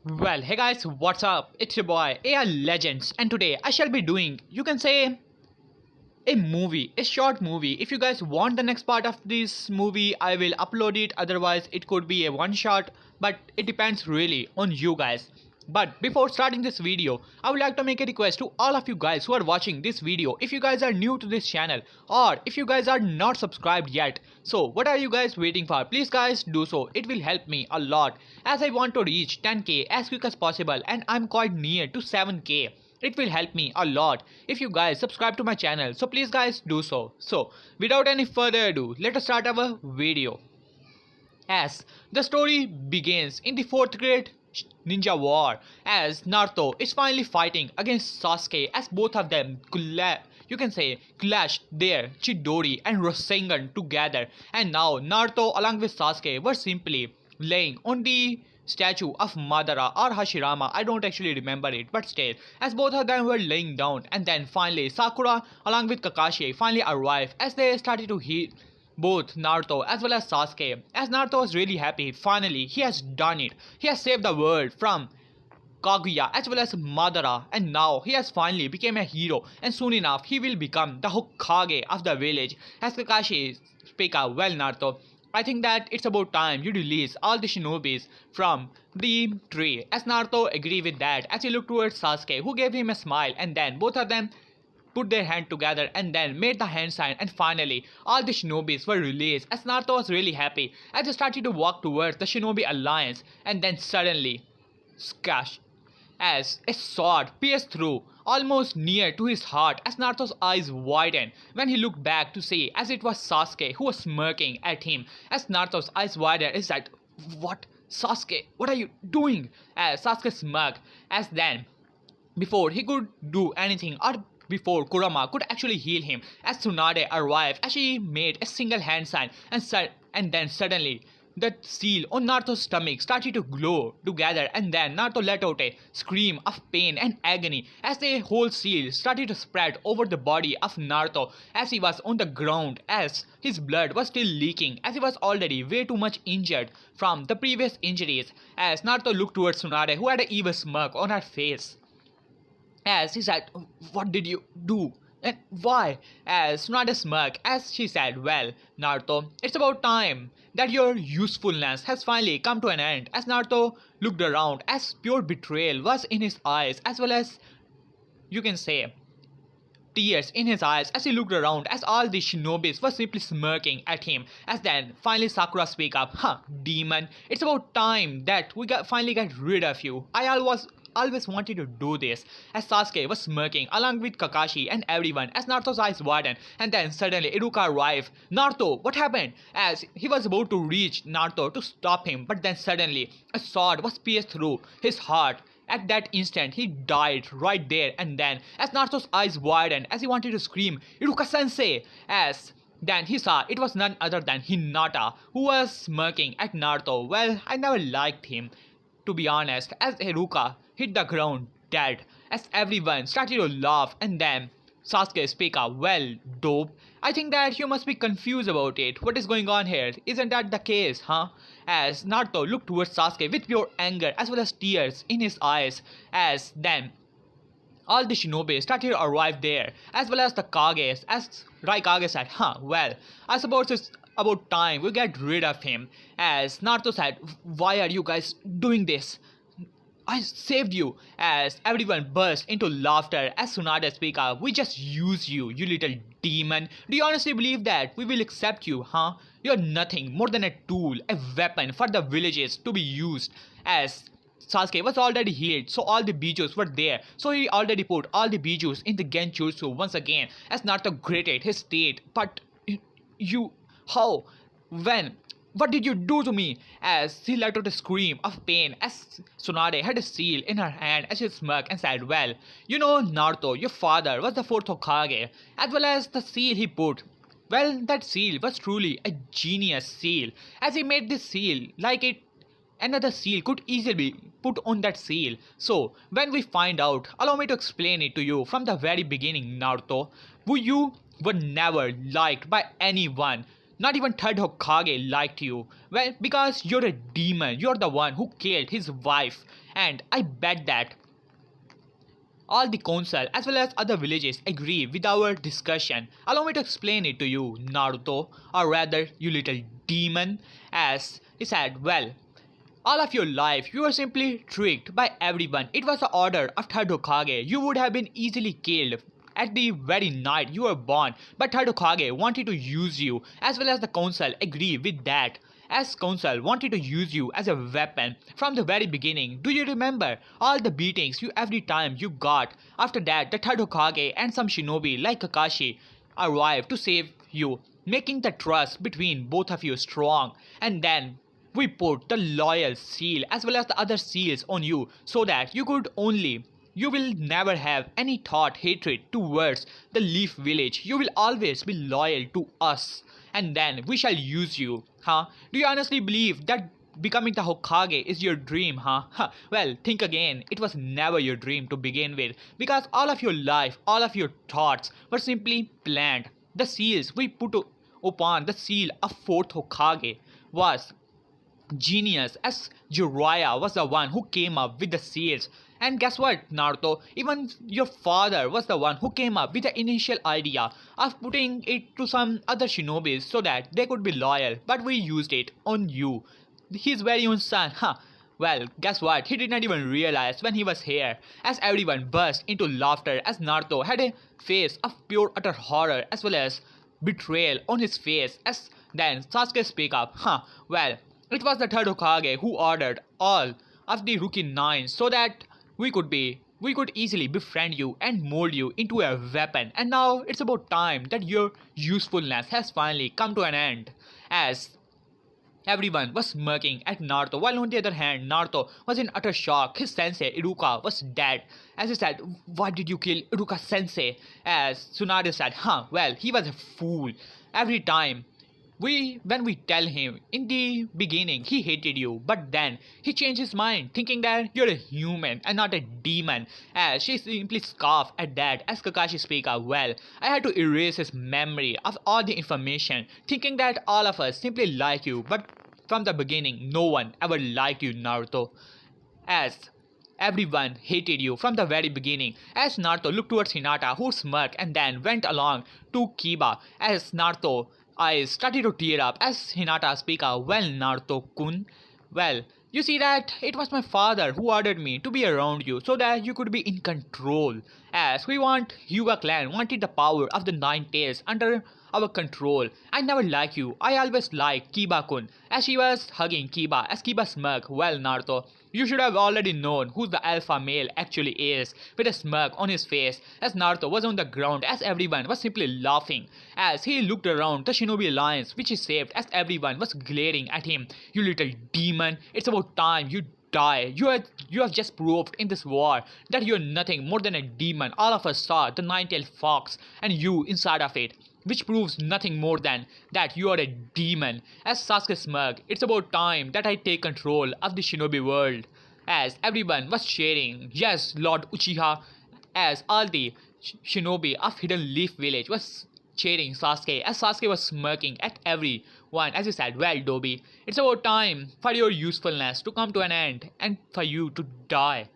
Well, hey guys, what's up? It's your boy AR Legends, and today I shall be doing, you can say, a movie, a short movie. If you guys want the next part of this movie, I will upload it. Otherwise, it could be a one shot, but it depends really on you guys. But before starting this video, I would like to make a request to all of you guys who are watching this video. If you guys are new to this channel or if you guys are not subscribed yet, so what are you guys waiting for? Please guys do so. It will help me a lot as I want to reach 10k as quick as possible, and I'm quite near to 7k. It will help me a lot if you guys subscribe to my channel, so please guys do so. So without any further ado, let us start our video. As the story begins in the 4th grade ninja war, as Naruto is finally fighting against Sasuke, as both of them clashed their Chidori and Rasengan together, and now Naruto along with Sasuke were simply laying on the statue of Madara or Hashirama. I don't actually remember it, but still, as both of them were laying down, and then finally Sakura along with Kakashi finally arrived as they started to heal both Naruto as well as Sasuke. As Naruto was really happy, finally he has done it. He has saved the world from Kaguya as well as Madara, and now he has finally become a hero, and soon enough he will become the Hokage of the village. As Kakashi speak up, well Naruto, I think that it's about time you release all the shinobis from the tree. As Naruto agreed with that, as he looked towards Sasuke, who gave him a smile, and then both of them put their hand together and then made the hand sign, and finally all the shinobis were released. As Naruto was really happy as he started to walk towards the shinobi alliance, and then suddenly, scash, as a sword pierced through almost near to his heart, as Naruto's eyes widened when he looked back to see as it was Sasuke who was smirking at him. As Naruto's eyes widened, is that, what? Sasuke, what are you doing? As Sasuke smirked, as then before he could do anything, or before Kurama could actually heal him, as Tsunade arrived as she made a single hand sign, and then suddenly the seal on Naruto's stomach started to glow together, and then Naruto let out a scream of pain and agony as the whole seal started to spread over the body of Naruto as he was on the ground, as his blood was still leaking as he was already way too much injured from the previous injuries. As Naruto looked towards Tsunade, who had an evil smirk on her face, as he said, "What did you do? And why?" As Tsunade smirked as she said, "Well, Naruto, it's about time that your usefulness has finally come to an end." As Naruto looked around, as pure betrayal was in his eyes, as well as, you can say, tears in his eyes as he looked around, as all the shinobis were simply smirking at him. As then finally Sakura speak up, "Huh, demon, it's about time that finally get rid of you. I always wanted to do this." As Sasuke was smirking along with Kakashi and everyone, as Naruto's eyes widened, and then suddenly Iruka arrived. "Naruto, what happened?" As he was about to reach Naruto to stop him, but then suddenly a sword was pierced through his heart. At that instant, he died right there and then, as Naruto's eyes widened as he wanted to scream, "Iruka sensei!" As then he saw it was none other than Hinata, who was smirking at Naruto. Well, I never liked him, to be honest, as Iruka hit the ground dead, as everyone started to laugh, and then Sasuke speak up, "Well, dope, I think that you must be confused about it. What is going on here? Isn't that the case, huh?" As Naruto looked towards Sasuke with pure anger as well as tears in his eyes, as then all the shinobi started to arrive there, as well as the Kages, as Raikage said, "Huh, well, I suppose it's about time we get rid of him." As Naruto said, "Why are you guys doing this? I saved you." As everyone burst into laughter as Tsunade speak up, "We just use you, you little demon. Do you honestly believe that we will accept you, huh? You're nothing more than a tool, a weapon for the villages to be used." As Sasuke was already healed, so all the bijus were there. So he already put all the bijus in the Genjutsu once again, as Naruto gritted his teeth. "But you, how, when, what did you do to me?" As she let out a scream of pain as Tsunade had a seal in her hand as she smirked and said, "Well, you know, Naruto, your father was the fourth Hokage, as well as the seal he put. Well, that seal was truly a genius seal, as he made this seal like it another seal could easily be put on that seal. So, when we find out, allow me to explain it to you from the very beginning, Naruto. You were never liked by anyone. Not even third Hokage liked you. Well, because you're a demon. You're the one who killed his wife. And I bet that all the council as well as other villages agree with our discussion. Allow me to explain it to you, Naruto, or rather, you little demon. As he said, well, all of your life, you were simply tricked by everyone. It was the order of third Hokage. You would have been easily killed at the very night you were born, but third Hokage wanted to use you, as well as the council agree with that. As council wanted to use you as a weapon from the very beginning. Do you remember all the beatings you every time you got? After that, the third Hokage and some shinobi like Kakashi arrived to save you, making the trust between both of you strong. And then we put the loyal seal as well as the other seals on you so that you will never have any thought hatred towards the Leaf Village. You will always be loyal to us. And then we shall use you, huh? Do you honestly believe that becoming the Hokage is your dream, huh? Well, think again. It was never your dream to begin with because all of your life, all of your thoughts were simply planned. The seals we put upon the seal of fourth Hokage was genius, as Jiraiya was the one who came up with the seals. And guess what, Naruto? Even your father was the one who came up with the initial idea of putting it to some other shinobis so that they could be loyal, but we used it on you, his very own son, huh? Well, guess what? He did not even realize when he was here, as everyone burst into laughter as Naruto had a face of pure utter horror as well as betrayal on his face. As then Sasuke speak up, huh? Well, it was the third Hokage who ordered all of the rookie nine so that we could easily befriend you and mold you into a weapon. And now it's about time that your usefulness has finally come to an end. As everyone was smirking at Naruto, while on the other hand, Naruto was in utter shock. His sensei, Iruka, was dead. As he said, why did you kill Iruka sensei? As Tsunade said, huh, well, he was a fool. Every time when we tell him in the beginning he hated you, but then he changed his mind, thinking that you're a human and not a demon. As she simply scoffed at that. As Kakashi speak up, well, I had to erase his memory of all the information, thinking that all of us simply like you, but from the beginning no one ever liked you, Naruto. As everyone hated you from the very beginning. As Naruto looked towards Hinata, who smirked and then went along to Kiba. As Naruto eyes started to tear up as Hinata speak out, well, Naruto-kun, well, you see that it was my father who ordered me to be around you so that you could be in control. As Hyuga clan wanted the power of the Nine Tails under our control. I never liked you. I always liked Kiba-kun. As she was hugging Kiba, as Kiba smirked, well, Naruto, you should have already known who the alpha male actually is, with a smirk on his face, as Naruto was on the ground as everyone was simply laughing. As he looked around the Shinobi Alliance, which he saved, as everyone was glaring at him. You little demon, it's about time you die. You have just proved in this war that you're nothing more than a demon. All of us saw the nine-tailed fox and you inside of it, which proves nothing more than that you are a demon. As Sasuke smirked, it's about time that I take control of the shinobi world. As everyone was cheering, yes, Lord Uchiha, as all the shinobi of Hidden Leaf Village was cheering Sasuke, as Sasuke was smirking at everyone as he said, well, Dobby, it's about time for your usefulness to come to an end and for you to die.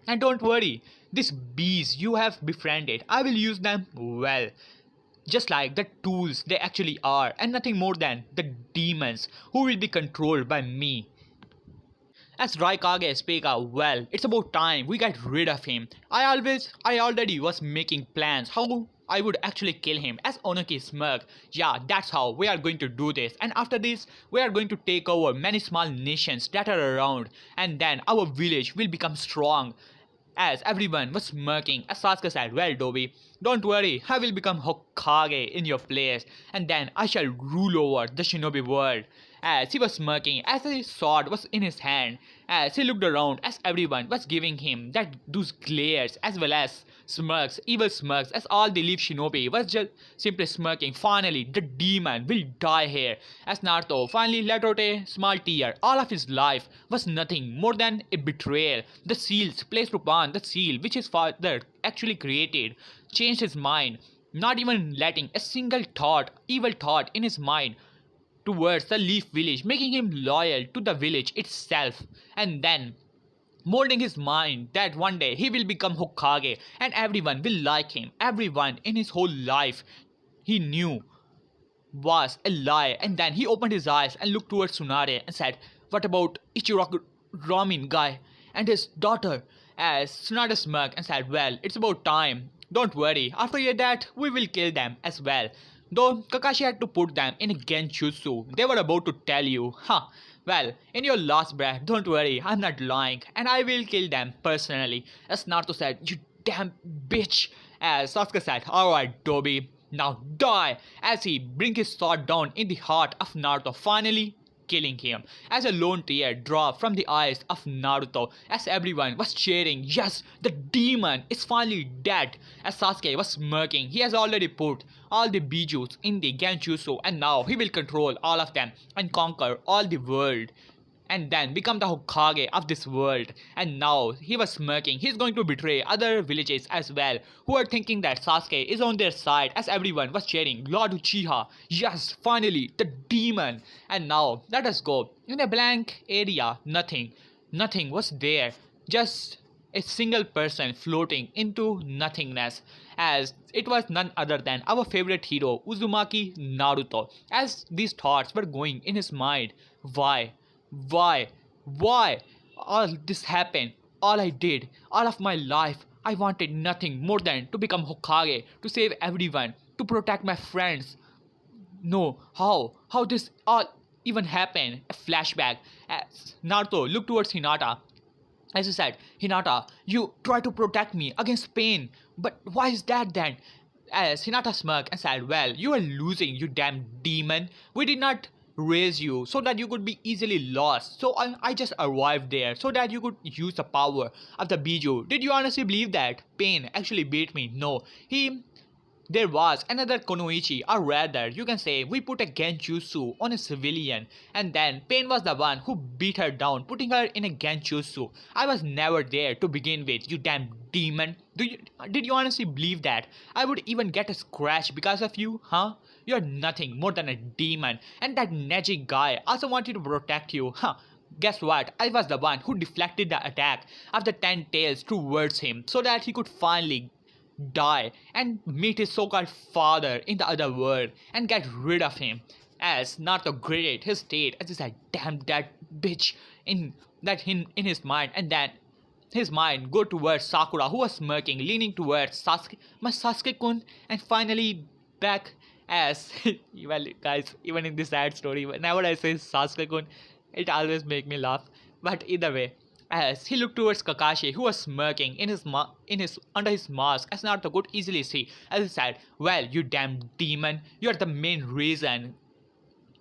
And don't worry, these bees you have befriended, I will use them well, just like the tools they actually are, and nothing more than the demons who will be controlled by me. As Raikage speak out, well, it's about time we get rid of him. I already was making plans how I would actually kill him. As Onoki smirked, yeah, that's how we are going to do this. And after this, we are going to take over many small nations that are around. And then our village will become strong. As everyone was smirking, as Sasuke said, well, Dobby, don't worry, I will become Hokage in your place, and then I shall rule over the shinobi world. As he was smirking, as his sword was in his hand, as he looked around, as everyone was giving him those glares as well as smirks, evil smirks, as all the Leaf Shinobi was just simply smirking. Finally, the demon will die here. As Naruto finally let out a small tear, all of his life was nothing more than a betrayal. The seals placed upon the seal which his father actually created changed his mind. not even letting a single thought, evil thought in his mind towards the Leaf Village, making him loyal to the village itself, and then molding his mind that one day he will become Hokage and everyone will like him. Everyone in his whole life he knew was a lie. And then he opened his eyes and looked towards Tsunade and said, "What about Ichiraku Ramen guy and his daughter?" As Tsunade smirked and said, "Well, it's about time. Don't worry, after that, we will kill them as well." Though Kakashi had to put them in a genjutsu, they were about to tell you, huh? Well, in your last breath, don't worry, I'm not lying, and I will kill them personally. As Naruto said, "You damn bitch." As Sasuke said, "Alright, Dobby, now die," as he brings his sword down in the heart of Naruto, finally killing him. As a lone tear dropped from the eyes of Naruto, as everyone was cheering, "Yes, the demon is finally dead." As Sasuke was smirking, he has already put all the bijus in the Genjutsu and now he will control all of them and conquer all the world and then become the Hokage of this world. And now he was smirking. He's going to betray other villages as well, who are thinking that Sasuke is on their side, as everyone was cheering, "Lord Uchiha, yes, finally, the demon." And now let us go. In a blank area, nothing was there. Just a single person floating into nothingness, as it was none other than our favorite hero Uzumaki Naruto. As these thoughts were going in his mind, why? Why? Why? All this happened. All I did, all of my life, I wanted nothing more than to become Hokage, to save everyone, to protect my friends. No, how? How this all even happened? A flashback. As Naruto looked towards Hinata, as he said, "Hinata, you try to protect me against pain, but why is that then?" As Hinata smirked and said, "Well, you are losing, you damn demon. We did not raise you so that you could be easily lost. So I just arrived there so that you could use the power of the Biju. Did you honestly believe that Pain actually beat me? No. There was another Konoichi, or rather, you can say we put a Genjutsu on a civilian, and then Pain was the one who beat her down, putting her in a Genjutsu. I was never there to begin with, you damn demon. Did you honestly believe that I would even get a scratch because of you, huh? You're nothing more than a demon, and that Neji guy also wanted to protect you, huh? Guess what? I was the one who deflected the attack of the 10 tails towards him so that he could finally die and meet his so-called father in the other world and get rid of him. As Naruto gritted his teeth as he said, "Damn that bitch," in his mind, and then his mind go towards Sakura, who was smirking, leaning towards Sasuke, my Sasuke-kun, and finally back as well, guys, even in this sad story, whenever I say Sasuke-kun, it always make me laugh. But either way, as he looked towards Kakashi, who was smirking in his under his mask, as Naruto could easily see, as he said, "Well, you damn demon, you are the main reason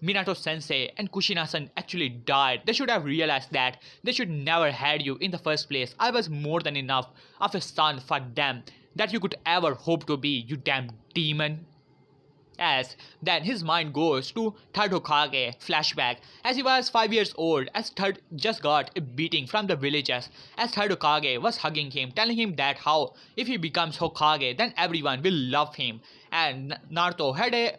Minato Sensei and Kushina-san actually died. They should have realized that. They should never had you in the first place. I was more than enough of a son for them that you could ever hope to be, you damn demon." As then his mind goes to third Hokage flashback, as he was 5 years old, as third just got a beating from the villagers, as third Hokage was hugging him, telling him that how if he becomes Hokage then everyone will love him, and Naruto had a,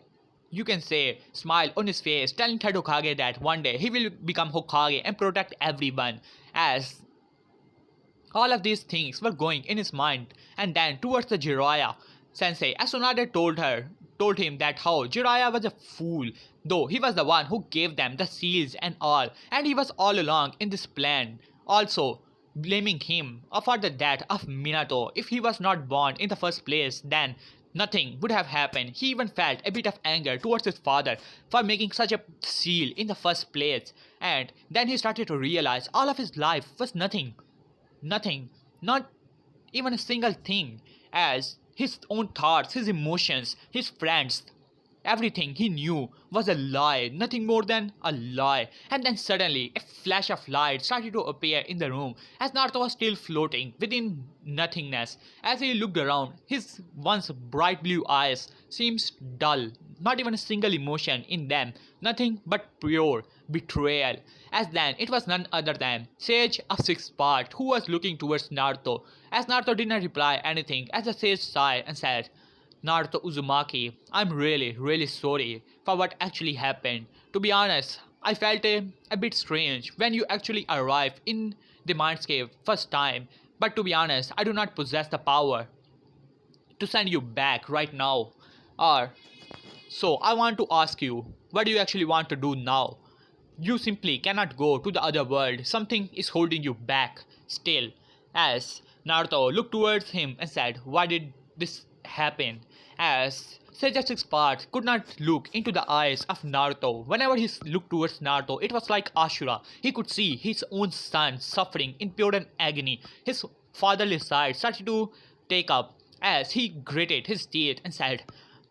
you can say, smile on his face, telling third Hokage that one day he will become Hokage and protect everyone. As all of these things were going in his mind, and then towards the Jiraiya sensei, as Tsunade told him that how Jiraiya was a fool, though he was the one who gave them the seals and all, and he was all along in this plan, also blaming him for the death of Minato. If he was not born in the first place, then nothing would have happened. He even felt a bit of anger towards his father for making such a seal in the first place, and then he started to realize all of his life was nothing, not even a single thing, as his own thoughts, his emotions, his friends, everything he knew was a lie, nothing more than a lie. And then suddenly a flash of light started to appear in the room, as Naruto was still floating within nothingness. As he looked around, his once bright blue eyes seemed dull, not even a single emotion in them, nothing but pure betrayal. As then it was none other than Sage of Sixth Part, who was looking towards Naruto. As Naruto did not reply anything, as the sage sighed and said, Naruto Uzumaki, I'm really sorry for what actually happened. To be honest, I felt a bit strange when you actually arrived in the Mindscape first time. But to be honest, I do not possess the power to send you back right now. Or so I want to ask you, what do you actually want to do now? You simply cannot go to the other world. Something is holding you back still. As Naruto looked towards him and said, why did this happen? As Seiya Part could not look into the eyes of Naruto. Whenever he looked towards Naruto, it was like Ashura. He could see his own son suffering in pure agony. His fatherly side started to take up as he gritted his teeth and said,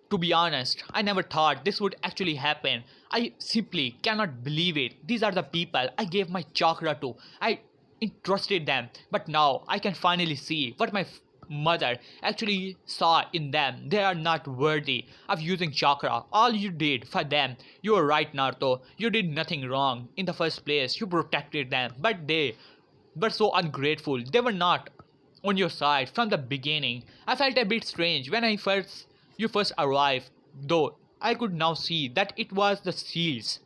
to be honest, I never thought this would actually happen. I simply cannot believe it. These are the people I gave my chakra to. I entrusted them, but now I can finally see what my mother actually saw in them. They are not worthy of using chakra. All you did for them, you were right, Naruto. You did nothing wrong in the first place. You protected them, but they were so ungrateful. They were not on your side from the beginning. I felt a bit strange when you first arrived, though I could now see that it was the seals.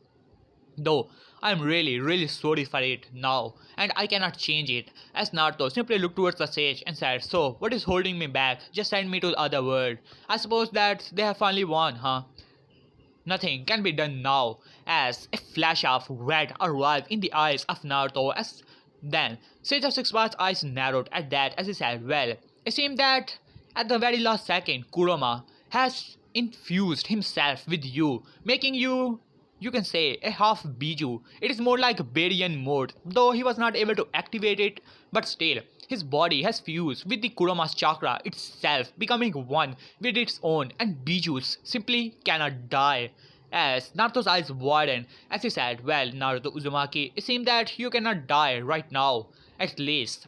Though I am really sorry for it now, and I cannot change it. As Naruto simply looked towards the sage and said, so what is holding me back? Just send me to the other world. I suppose that they have finally won, huh? Nothing can be done now, as a flash of red arrived in the eyes of Naruto. As then Sage of Six Paths' eyes narrowed at that as he said, well, it seemed that at the very last second Kurama has infused himself with you, making you can say a half Biju. It is more like Barian mode, though he was not able to activate it, but still, his body has fused with the Kurama's chakra itself, becoming one with its own, and Bijus simply cannot die. As Naruto's eyes widened as he said, well, Naruto Uzumaki, it seems that you cannot die right now, at least.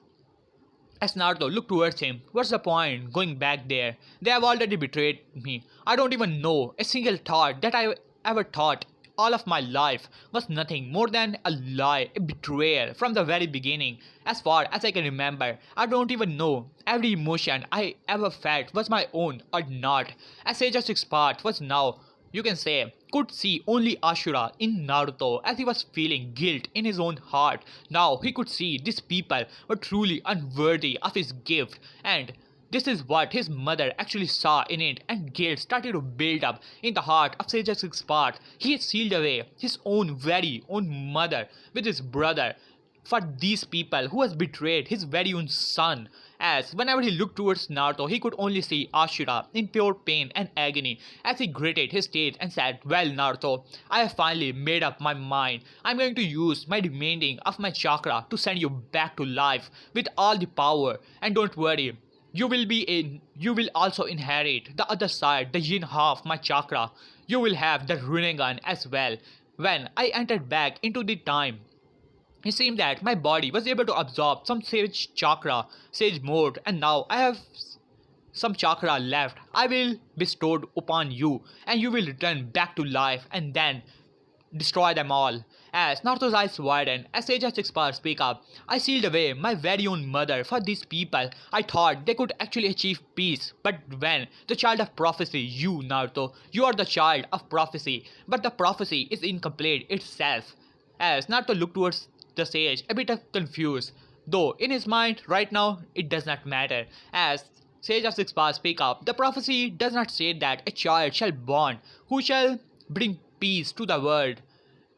As Naruto looked towards him, what's the point going back there? They have already betrayed me. I don't even know a single thought that I ever thought all of my life was nothing more than a lie, a betrayal from the very beginning. As far as I can remember, I don't even know every emotion I ever felt was my own or not. As Sage of Six Paths was now, you can say, could see only Ashura in Naruto as he was feeling guilt in his own heart. Now he could see these people were truly unworthy of his gift, and this is what his mother actually saw in it, and guilt started to build up in the heart of Sage Six Paths. He had sealed away his own very own mother with his brother for these people who has betrayed his very own son. As whenever he looked towards Naruto, he could only see Ashura in pure pain and agony as he gritted his teeth and said, well, Naruto, I have finally made up my mind. I'm going to use my remaining of my chakra to send you back to life with all the power. And don't worry, you will also inherit the other side, the yin half my chakra. You will have the Rinnegan as well. When I entered back into the time, it seemed that my body was able to absorb some sage chakra, sage mode, and now I have some chakra left. I will bestowed upon you, and you will return back to life and then destroy them all. As Naruto's eyes widened, as Sage of Six Paths speak up, I sealed away my very own mother for these people. I thought they could actually achieve peace, but when the child of prophecy, you Naruto, you are the child of prophecy, but the prophecy is incomplete itself. As Naruto looked towards the sage, a bit confused, though in his mind right now it does not matter. As Sage of Six Paths speak up, the prophecy does not say that a child shall born who shall bring peace to the world,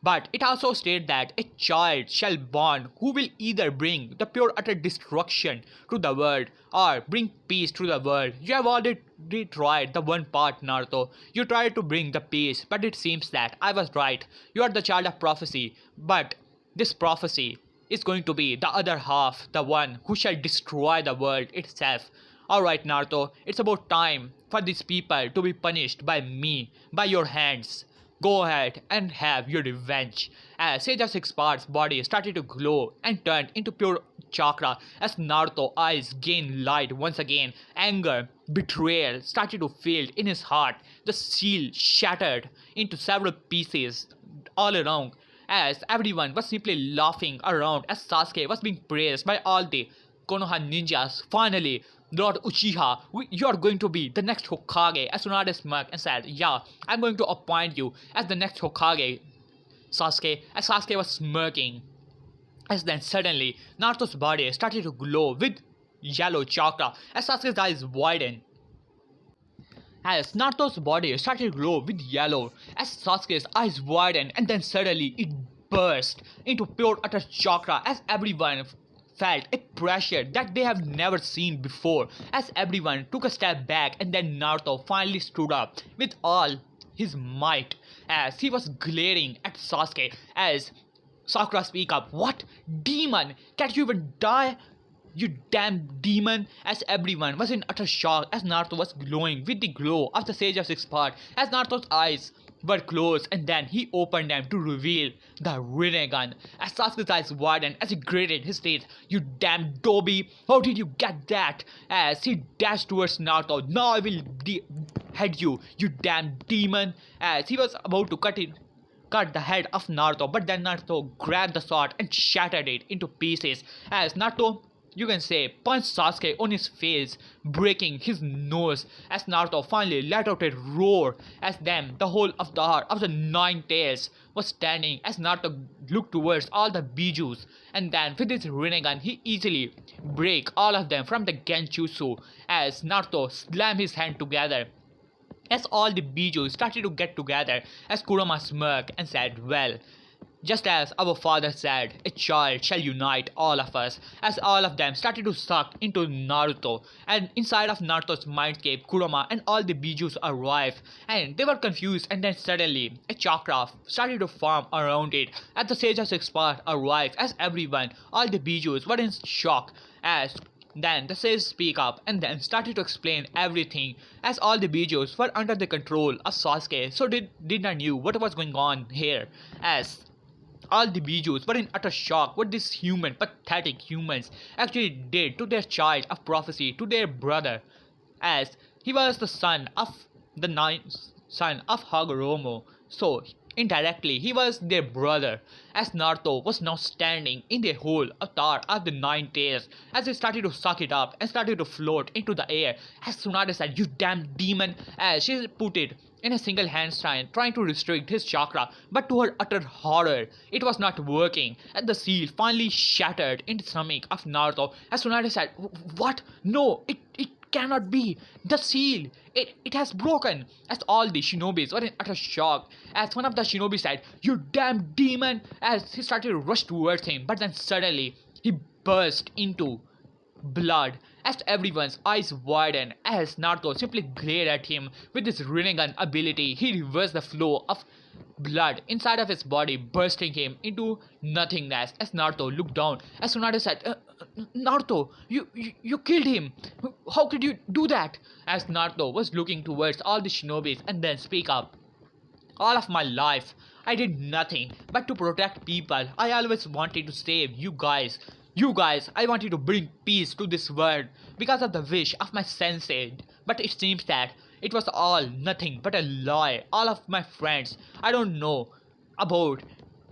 but it also states that a child shall born who will either bring the pure utter destruction to the world or bring peace to the world. You have already tried the one part, Naruto. You tried to bring the peace, but it seems that I was right. You are the child of prophecy, but this prophecy is going to be the other half, the one who shall destroy the world itself. Alright, Naruto, it's about time for these people to be punished by me, by your hands. Go ahead and have your revenge. As Sage of Six Paths' body started to glow and turned into pure chakra, as Naruto's eyes gained light once again, anger, betrayal started to fill in his heart. The seal shattered into several pieces all around, as everyone was simply laughing around as Sasuke was being praised by all the Konoha ninjas finally, Lord Uchiha, you are going to be the next Hokage. As Tsunade smirked and said, yeah, I'm going to appoint you as the next Hokage, Sasuke. As Sasuke was smirking, as then suddenly Naruto's body started to glow with yellow chakra as Sasuke's eyes widened. As Naruto's body started to glow with yellow as Sasuke's eyes widened, and then suddenly it burst into pure utter chakra as everyone felt a pressure that they have never seen before as everyone took a step back, and then Naruto finally stood up with all his might as he was glaring at Sasuke as Sakura speak up. What? Demon? Can't you even die? You damn demon! As everyone was in utter shock as Naruto was glowing with the glow of the Sage of Six Paths as Naruto's eyes were closed, and then he opened them to reveal the Rinnegan as Sasuke's eyes widened as he gritted his teeth. You damn Dobby! How did you get that? As he dashed towards Naruto. Now I will head you, you damn demon! As he was about to cut the head of Naruto, but then Naruto grabbed the sword and shattered it into pieces as Naruto, you can say, punched Sasuke on his face, breaking his nose as Naruto finally let out a roar as then the whole of the nine tails was standing as Naruto looked towards all the Bijus, and then with his Rinnegan he easily break all of them from the Genjutsu as Naruto slammed his hand together. As all the Bijus started to get together as Kurama smirked and said, well, just as our father said, a child shall unite all of us, as all of them started to suck into Naruto, and inside of Naruto's mindscape, Kurama and all the Bijus arrived, and they were confused, and then suddenly, a chakra started to form around it, as the Sage of Six Paths arrived, as everyone, all the Bijus were in shock, as then the sage speak up and then started to explain everything as all the Bijus were under the control of Sasuke, so they did not knew what was going on here, as all the Bijus were in utter shock what these pathetic humans actually did to their child of prophecy, to their brother, as he was the son of Hagoromo, so indirectly he was their brother, as Naruto was now standing in the whole avatar of the nine tails as he started to suck it up and started to float into the air, as Tsunade said, you damn demon, as she put it in a single handstand trying to restrict his chakra, but to her utter horror it was not working, and the seal finally shattered in the stomach of Naruto as Tsunade said, what? No, it cannot be. The seal, it has broken, as all the shinobis were in utter shock, as one of the shinobi said, you damn demon, as he started to rush towards him, but then suddenly he burst into blood as everyone's eyes widened as Naruto simply glared at him with his Rinnegan ability. He reversed the flow of blood inside of his body, bursting him into nothingness as Naruto looked down as Tsunade said, Naruto, you killed him. How could you do that? As Naruto was looking towards all the shinobis and then speak up. All of my life, I did nothing but to protect people. I always wanted to save you guys. You guys, I wanted to bring peace to this world because of the wish of my sensei. But it seems that it was all nothing but a lie. All of my friends, I don't know about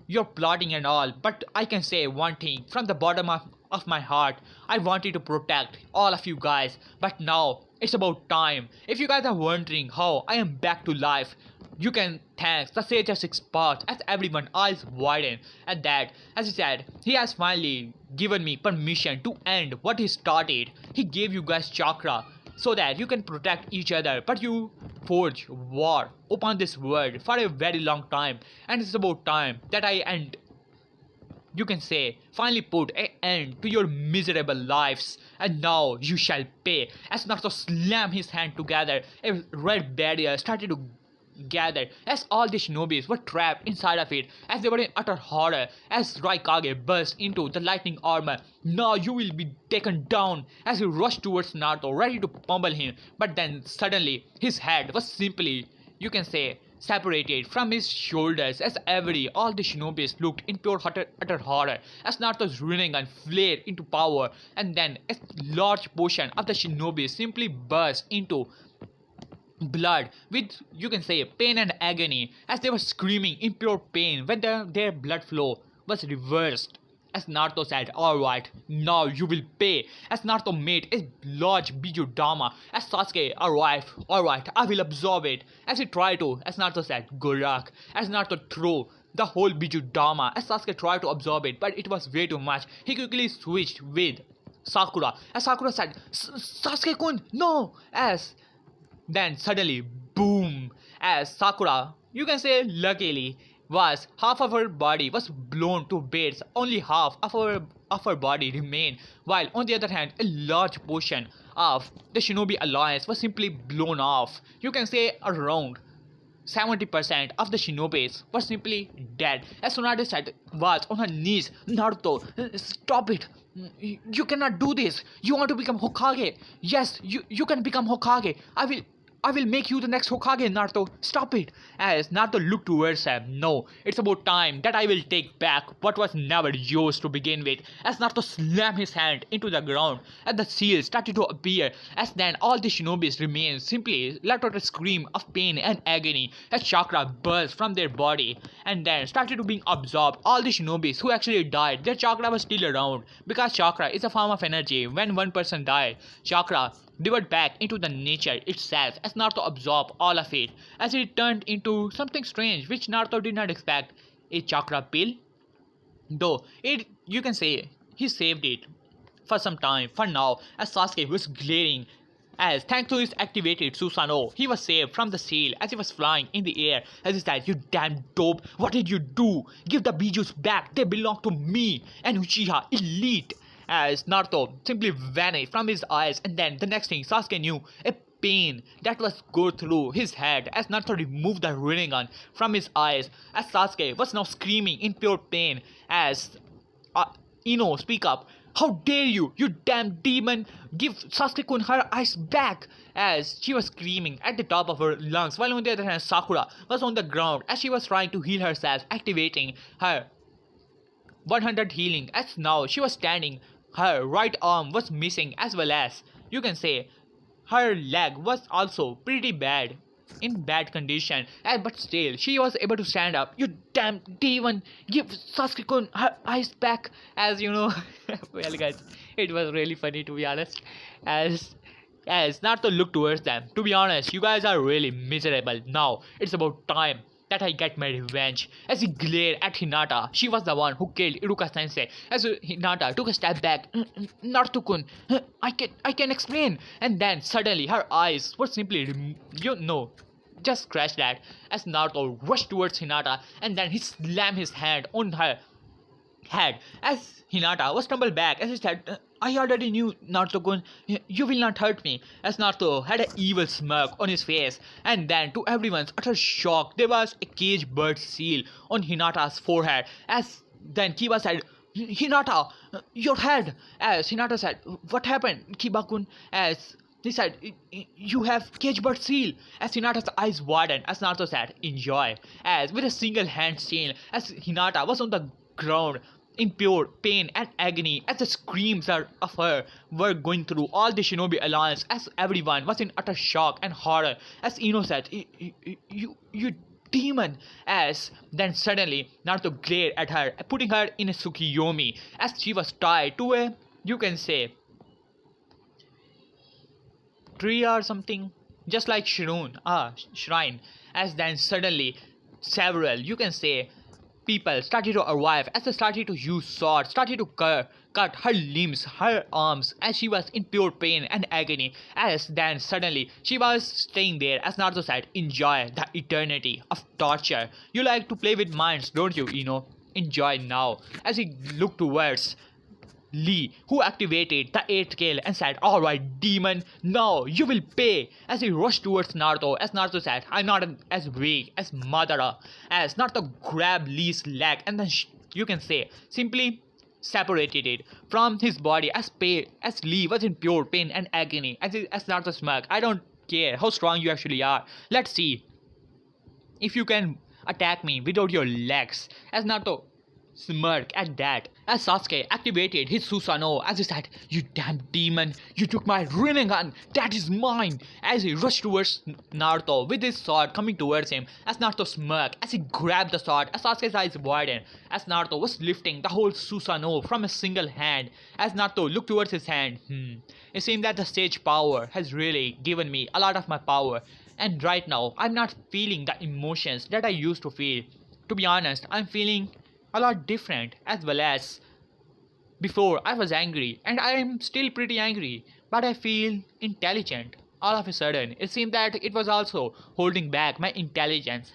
your plotting and all, but I can say one thing from the bottom of my heart. I wanted to protect all of you guys, but now it's about time. If you guys are wondering how I am back to life, you can thank the Sage of Six Paths as everyone's eyes widen at that. As he said, he has finally given me permission to end what he started. He gave you guys chakra so that you can protect each other, but you forge war upon this world for a very long time, and it's about time that I end, you can say, finally put an end to your miserable lives, and now you shall pay. As Naruto slammed his hand together, a red barrier started to gather as all the shinobis were trapped inside of it, as they were in utter horror as Raikage burst into the lightning armor. Now you will be taken down, as he rushed towards Naruto ready to pummel him, but then suddenly his head was simply, you can say, separated from his shoulders as all the shinobis looked in pure utter horror as Naruto's Rinnegan flared into power, and then a large portion of the shinobis simply burst into blood with, you can say, pain and agony as they were screaming in pure pain when their blood flow was reversed. As Naruto said, alright, now you will pay. As Naruto made a large Biju Dama. As Sasuke, alright, I will absorb it. As he tried to, as Naruto said, good luck. As Naruto threw the whole Biju Dama. As Sasuke tried to absorb it, but it was way too much. He quickly switched with Sakura. As Sakura said, Sasuke-kun, no! As then suddenly, boom! As Sakura, you can say luckily, was half of her body was blown to bits. Only half of her body remained, while on the other hand, a large portion of the Shinobi Alliance was simply blown off. You can say around 70% of the shinobis were simply dead. As Tsunade said, was on her knees. Naruto, stop it. You cannot do this. You want to become Hokage. Yes, you can become Hokage. I will make you the next Hokage, Naruto. Stop it. As Naruto looked towards him, no, it's about time that I will take back what was never yours to begin with. As Naruto slammed his hand into the ground, and the seal started to appear. As then all the shinobis remained, simply let out a scream of pain and agony as chakra burst from their body and then started to being absorbed. All the shinobis who actually died, their chakra was still around because chakra is a form of energy. When one person died, chakra revert back into the nature itself as Naruto absorbed all of it as it turned into something strange which Naruto did not expect. A chakra pill? Though it you can say he saved it for some time. For now, as Sasuke was glaring as thanks to his activated Susanoo, he was saved from the seal as he was flying in the air. As he said, you damn dope, what did you do? Give the Bijus back, they belong to me and Uchiha Elite. As Naruto simply vanished from his eyes, and then the next thing Sasuke knew, a pain that was go through his head as Naruto removed the Rinnegan from his eyes as Sasuke was now screaming in pure pain as Ino speak up. How dare you, you damn demon! Give Sasuke-kun her eyes back! As she was screaming at the top of her lungs, while on the other hand Sakura was on the ground as she was trying to heal herself, activating her 100 healing. As now she was standing, her right arm was missing as well as, you can say, her leg was also pretty bad, in bad condition, but still she was able to stand up. You damn demon, give Sasuke-kun her eyes back. As you know, well guys, it was really funny to be honest. As Naruto looked towards them, to be honest, you guys are really miserable. Now it's about time that I get my revenge. As he glared at Hinata, she was the one who killed Iruka Sensei. As Hinata took a step back, Naruto-kun, I can explain. And then suddenly her eyes were simply, just scratch that. As Naruto rushed towards Hinata, and then he slammed his hand on her head. As Hinata was tumbled back, as he said, I already knew, Naruto-kun, you will not hurt me. As Naruto had an evil smirk on his face, and then to everyone's utter shock, there was a cage bird seal on Hinata's forehead. As then Kiba said, Hinata, your head. As Hinata said, what happened, Kiba-kun? As he said, you have cage bird seal. As Hinata's eyes widened, as Naruto said, enjoy. As with a single hand seal, as Hinata was on the ground in pure pain and agony as the screams of her were going through all the Shinobi Alliance as everyone was in utter shock and horror. As Ino said, you demon. As then suddenly Naruto glared at her, putting her in a Tsukiyomi as she was tied to a, you can say, tree or something, just like shrine. As then suddenly several, you can say, people started to arrive as they started to use swords, started to cut her limbs, her arms, as she was in pure pain and agony. As then suddenly she was staying there, as Naruto said, enjoy the eternity of torture. You like to play with minds, don't you, Ino? Enjoy now. As he looked towards Lee, who activated the 8th skill and said, alright demon, now you will pay. As he rushed towards Naruto, as Naruto said, I'm not as weak as Madara. As Naruto grabbed Lee's leg and then you can say, simply separated it from his body as Lee was in pure pain and agony. As Naruto smirked, I don't care how strong you actually are. Let's see if you can attack me without your legs. As Naruto smirk at that as Sasuke activated his Susanoo as he said, "You damn demon, you took my Rinnegan, that is mine!" As he rushed towards Naruto with his sword coming towards him as Naruto smirked as he grabbed the sword as Sasuke's eyes widened as Naruto was lifting the whole Susanoo from a single hand as Naruto looked towards his hand. It seemed that the sage power has really given me a lot of my power, and right now I'm not feeling the emotions that I used to feel. To be honest, I'm feeling a lot different as well as before. I was angry and I am still pretty angry, but I feel intelligent. All of a sudden, it seemed that it was also holding back my intelligence.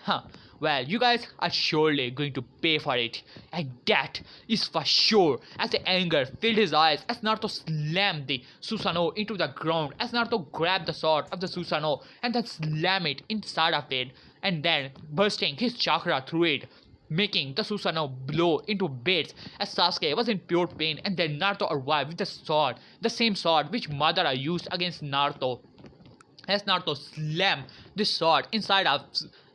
Well, you guys are surely going to pay for it, and that is for sure. As the anger filled his eyes, as Naruto slammed the Susanoo into the ground, as Naruto grabbed the sword of the Susanoo and then slammed it inside of it, and then bursting his chakra through it, making the Susanoo blow into bits as Sasuke was in pure pain, and then Naruto arrived with the sword, the same sword which Madara used against Naruto. As Naruto slammed the sword inside of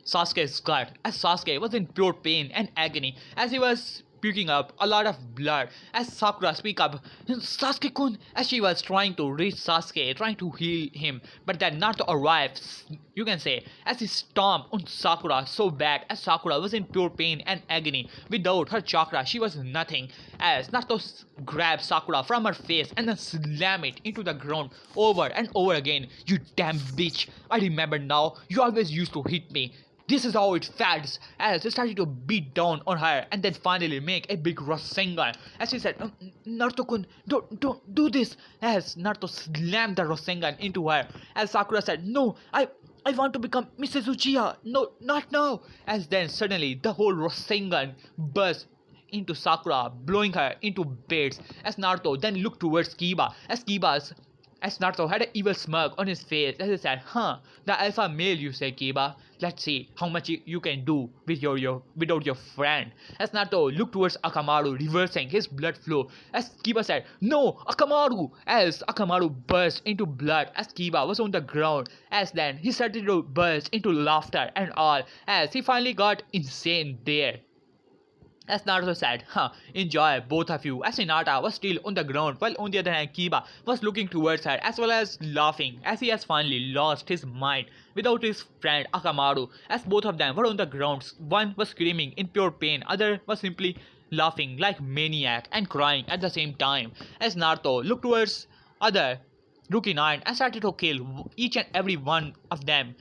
Sasuke's gut, as Sasuke was in pure pain and agony, as he was puking up a lot of blood, as Sakura speak up, "Sasuke-kun," as she was trying to reach Sasuke, trying to heal him, but then Naruto arrives, you can say, as he stomped on Sakura so bad, as Sakura was in pure pain and agony. Without her chakra, she was nothing, as Naruto grabbed Sakura from her face and then slammed it into the ground over and over again. "You damn bitch, I remember now, you always used to hit me. This is how it felt," as he started to beat down on her and then finally make a big Rasengan. As he said, "Naruto-kun, don't do this," as Naruto slammed the Rasengan into her. As Sakura said, "No, I want to become Mrs. Uchiha. No, not now." As then suddenly the whole Rasengan burst into Sakura, blowing her into bits. As Naruto then looked towards Kiba, as Naruto had an evil smirk on his face as he said, "The alpha male, you say, Kiba? Let's see how much you can do with without your friend." As Naruto looked towards Akamaru, reversing his blood flow, as Kiba said, "No, Akamaru!" As Akamaru burst into blood as Kiba was on the ground, as then he started to burst into laughter and all, as he finally got insane there. As Naruto said, "Enjoy, both of you," as Hinata was still on the ground, while on the other hand Kiba was looking towards her as well as laughing as he has finally lost his mind without his friend Akamaru, as both of them were on the ground. One was screaming in pure pain, other was simply laughing like maniac and crying at the same time. As Naruto looked towards other Rookie 9 and started to kill each and every one of them,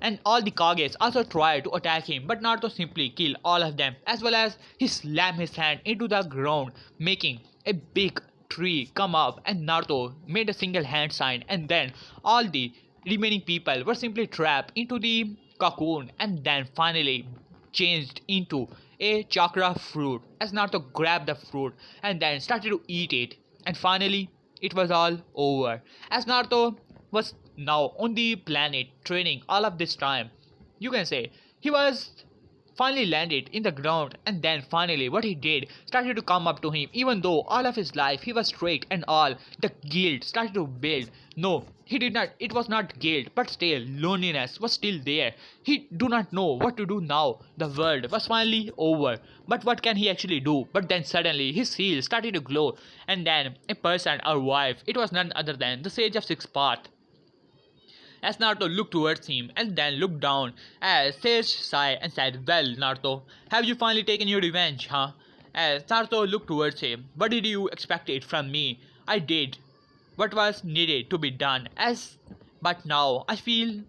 and all the Kages also tried to attack him, but Naruto simply killed all of them, as well as he slammed his hand into the ground, making a big tree come up, and Naruto made a single hand sign, and then all the remaining people were simply trapped into the cocoon, and then finally changed into a chakra fruit, as Naruto grabbed the fruit and then started to eat it, and finally it was all over. As Naruto was now on the planet training all of this time, you can say, he was finally landed in the ground, and then finally what he did started to come up to him. Even though all of his life he was straight and all, the guilt started to build. No, he did not, it was not guilt, but still loneliness was still there. He do not know what to do now. The world was finally over, but what can he actually do? But then suddenly his heel started to glow, and then a person arrived. It was none other than the Sage of Six Paths. As Naruto looked towards him and then looked down, as Sage sighed and said, "Well, Naruto, have you finally taken your revenge, huh?" As Naruto looked towards him, "What did you expect it from me? I did what was needed to be done, but now I feel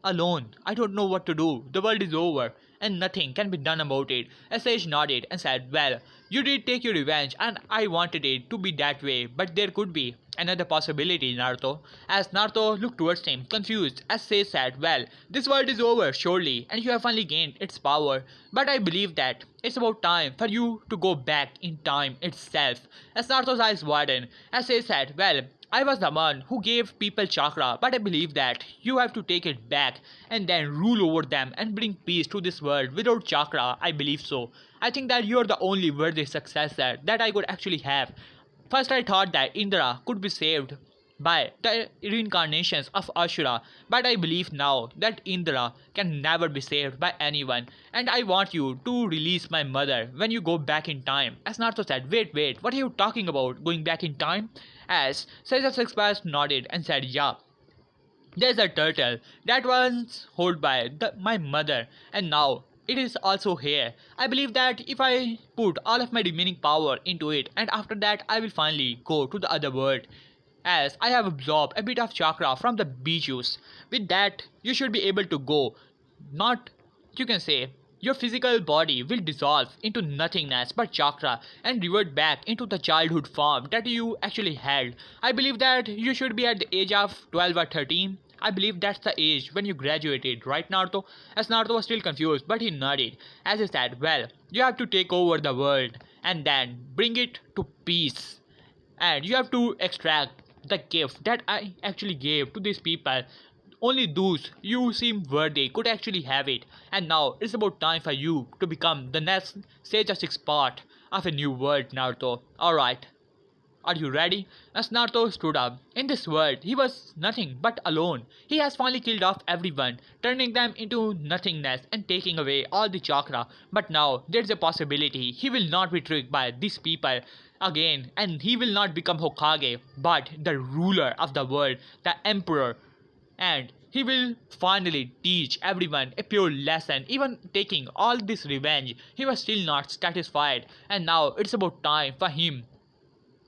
alone. I don't know what to do. The world is over, and nothing can be done about it." As Sage nodded and said, "Well, you did take your revenge, and I wanted it to be that way, but there could be another possibility, Naruto." As Naruto looked towards him, confused, as Sage said, "Well, this world is over, surely, and you have finally gained its power, but I believe that it's about time for you to go back in time itself." As Naruto's eyes widened, as Sage said, "Well, I was the one who gave people chakra, but I believe that you have to take it back and then rule over them and bring peace to this world. Without chakra, I believe so. I think that you are the only worthy successor that I could actually have. First I thought that Indra could be saved by the reincarnations of Ashura, but I believe now that Indra can never be saved by anyone, and I want you to release my mother when you go back in time. As Naruto said, wait, what are you talking about, going back in time? As Caesar Sixpass nodded and said, yeah, there's a turtle that was held by my mother, and now it is also here. I believe that if I put all of my remaining power into it, and after that I will finally go to the other world, as I have absorbed a bit of chakra from the Bijus. With that, you should be able to go. Not, you can say, your physical body will dissolve into nothingness but chakra and revert back into the childhood form that you actually held. I believe that you should be at the age of 12 or 13. I believe that's the age when you graduated, right, Naruto? As Naruto was still confused, but he nodded as he said, well, you have to take over the world and then bring it to peace, and you have to extract the gift that I actually gave to these people. Only those you seem worthy could actually have it, and now it's about time for you to become the next Sage of Six part of a new world, Naruto. Alright, are you ready? As Naruto stood up, in this world he was nothing but alone. He has finally killed off everyone, turning them into nothingness and taking away all the chakra. But now there's a possibility he will not be tricked by these people again, and he will not become Hokage, but the ruler of the world, the emperor, and he will finally teach everyone a pure lesson. Even taking all this revenge, he was still not satisfied, and now it's about time for him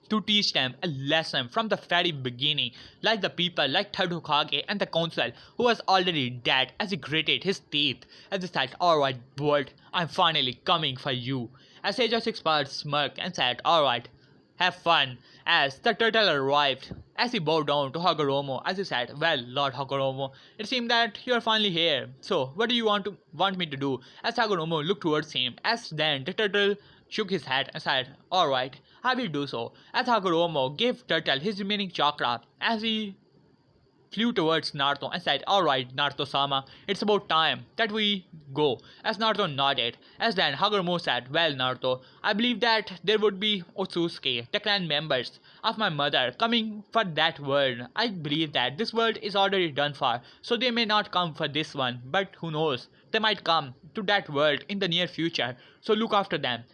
to teach them a lesson from the very beginning, like the people like Third Hokage and the council who was already dead, as he gritted his teeth as he said, alright world, I'm finally coming for you. As Sage of Six Parts smirked and said, alright, have fun. As the turtle arrived, as he bowed down to Hagoromo, as he said, well, Lord Hagoromo, it seems that you are finally here. So, what do you want me to do? As Hagoromo looked towards him, as then the turtle shook his head and said, alright, I will do so. As Hagoromo gave Turtle his remaining chakra, as he flew towards Naruto and said, alright, Naruto-sama, it's about time that we go. As Naruto nodded, as then Hagoromo said, well, Naruto, I believe that there would be Otsutsuki, the clan members of my mother, coming for that world. I believe that this world is already done for, so they may not come for this one, but who knows, they might come to that world in the near future, so look after them.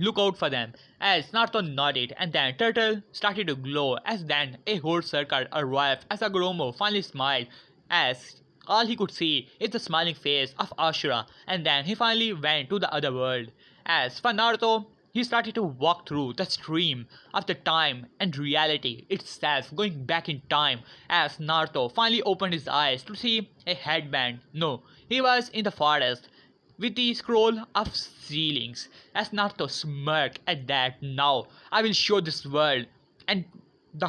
Look out for them. As Naruto nodded, and then Turtle started to glow, as then a whole circle arrived as Hagoromo finally smiled, as all he could see is the smiling face of Ashura, and then he finally went to the other world. As for Naruto, he started to walk through the stream of the time and reality itself, going back in time, as Naruto finally opened his eyes to see a headband. No, he was in the forest with the scroll of ceilings. As Naruto smirked at that, now I will show this world and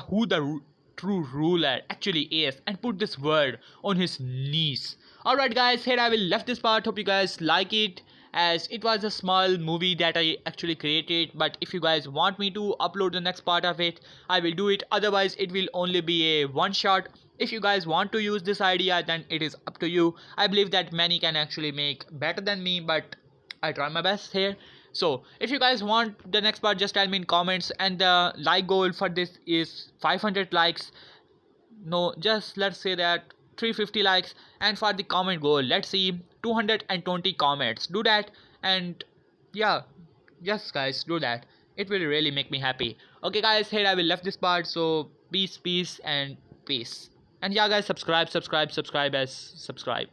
who the true ruler actually is, and put this world on his knees. Alright guys, here I will left this part. Hope you guys like it, as it was a small movie that I actually created, but if you guys want me to upload the next part of it, I will do it. Otherwise it will only be a one shot. If you guys want to use this idea, then it is up to you. I believe that many can actually make better than me, but I try my best here. So if you guys want the next part, just tell me in comments, and the like goal for this is 500 likes. No, just let's say that 350 likes, and for the comment goal, let's see 220 comments. Do that, and yeah, yes guys, do that. It will really make me happy. Okay guys, here I will left this part. So peace, and peace. And yeah guys, subscribe, as subscribe.